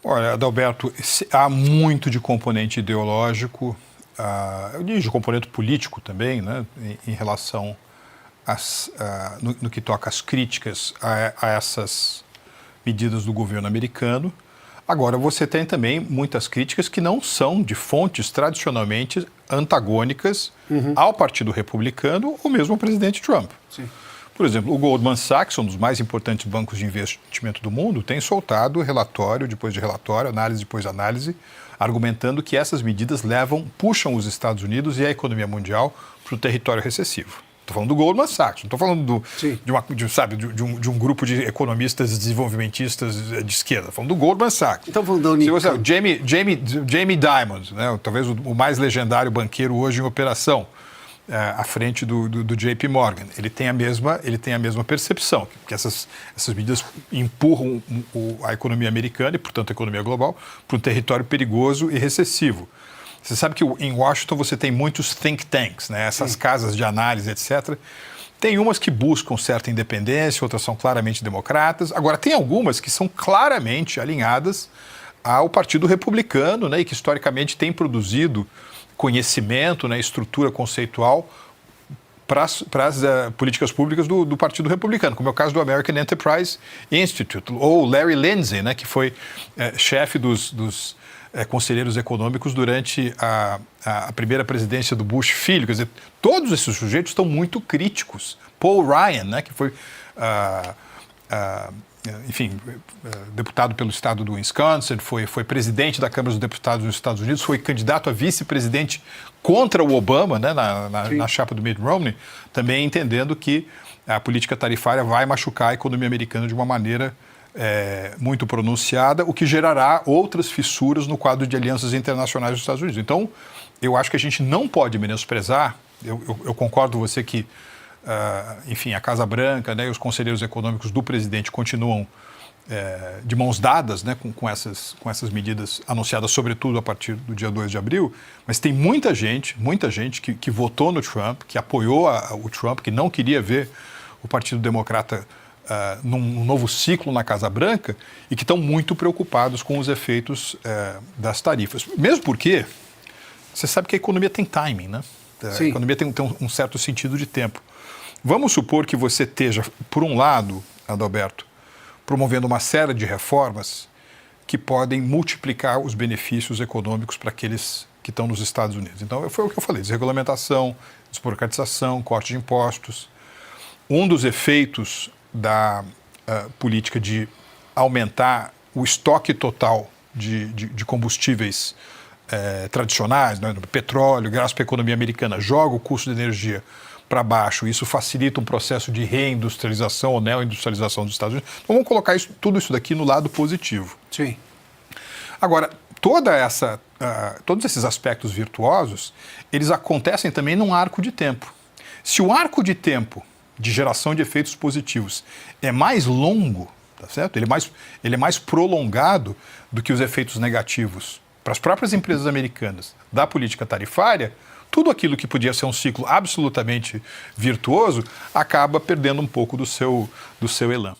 Olha, Adalberto, há muito de componente ideológico, eu digo de componente político também, né, em relação no que toca às críticas a essas medidas do governo americano. Agora, você tem também muitas críticas que não são de fontes tradicionalmente antagônicas ao Partido Republicano ou mesmo ao presidente Trump. Sim. Por exemplo, o Goldman Sachs, um dos mais importantes bancos de investimento do mundo, tem soltado relatório depois de relatório, análise depois de análise, argumentando que essas medidas puxam os Estados Unidos e a economia mundial para o território recessivo. Estou falando do Goldman Sachs, não estou falando de um grupo de economistas desenvolvimentistas de esquerda, estou falando do Goldman Sachs. Então vamos dar um Jamie Dimon, né, talvez o mais legendário banqueiro hoje em operação, à frente do JP Morgan. Ele tem a mesma percepção, que essas medidas empurram a economia americana e, portanto, a economia global para um território perigoso e recessivo. Você sabe que em Washington você tem muitos think tanks, né? Essas casas de análise, etc. Tem umas que buscam certa independência, outras são claramente democratas. Agora, tem algumas que são claramente alinhadas ao Partido Republicano, né? E que historicamente tem produzido conhecimento, né? Estrutura conceitual para as políticas públicas do Partido Republicano, como é o caso do American Enterprise Institute, ou Larry Lindsey, né? Que foi chefe dos conselheiros econômicos durante a primeira presidência do Bush filho. Quer dizer, todos esses sujeitos estão muito críticos. Paul Ryan, né, que foi, deputado pelo estado do Wisconsin, foi presidente da Câmara dos Deputados dos Estados Unidos, foi candidato a vice-presidente contra o Obama, né, na chapa do Mitt Romney, também entendendo que a política tarifária vai machucar a economia americana de uma maneira muito pronunciada, o que gerará outras fissuras no quadro de alianças internacionais dos Estados Unidos. Então, eu acho que a gente não pode menosprezar, eu concordo com você que, a Casa Branca, né, e os conselheiros econômicos do presidente continuam de mãos dadas, né, com essas medidas anunciadas, sobretudo a partir do dia 2 de abril, mas tem muita gente que votou no Trump, que apoiou o Trump, que não queria ver o Partido Democrata num novo ciclo na Casa Branca e que estão muito preocupados com os efeitos das tarifas. Mesmo porque você sabe que a economia tem timing, né? A economia tem um certo sentido de tempo. Vamos supor que você esteja, por um lado, Adalberto, promovendo uma série de reformas que podem multiplicar os benefícios econômicos para aqueles que estão nos Estados Unidos. Então, foi o que eu falei, desregulamentação, desburocratização, corte de impostos. Um dos efeitos da política de aumentar o estoque total de combustíveis tradicionais, né, petróleo, gás para a economia americana, joga o custo de energia para baixo. Isso facilita um processo de reindustrialização ou neoindustrialização dos Estados Unidos. Então vamos colocar tudo isso daqui no lado positivo. Sim. Agora, todos esses aspectos virtuosos, eles acontecem também num arco de tempo. Se o arco de tempo de geração de efeitos positivos é mais longo, tá certo? Ele é mais prolongado do que os efeitos negativos para as próprias empresas americanas da política tarifária, tudo aquilo que podia ser um ciclo absolutamente virtuoso acaba perdendo um pouco do seu elan.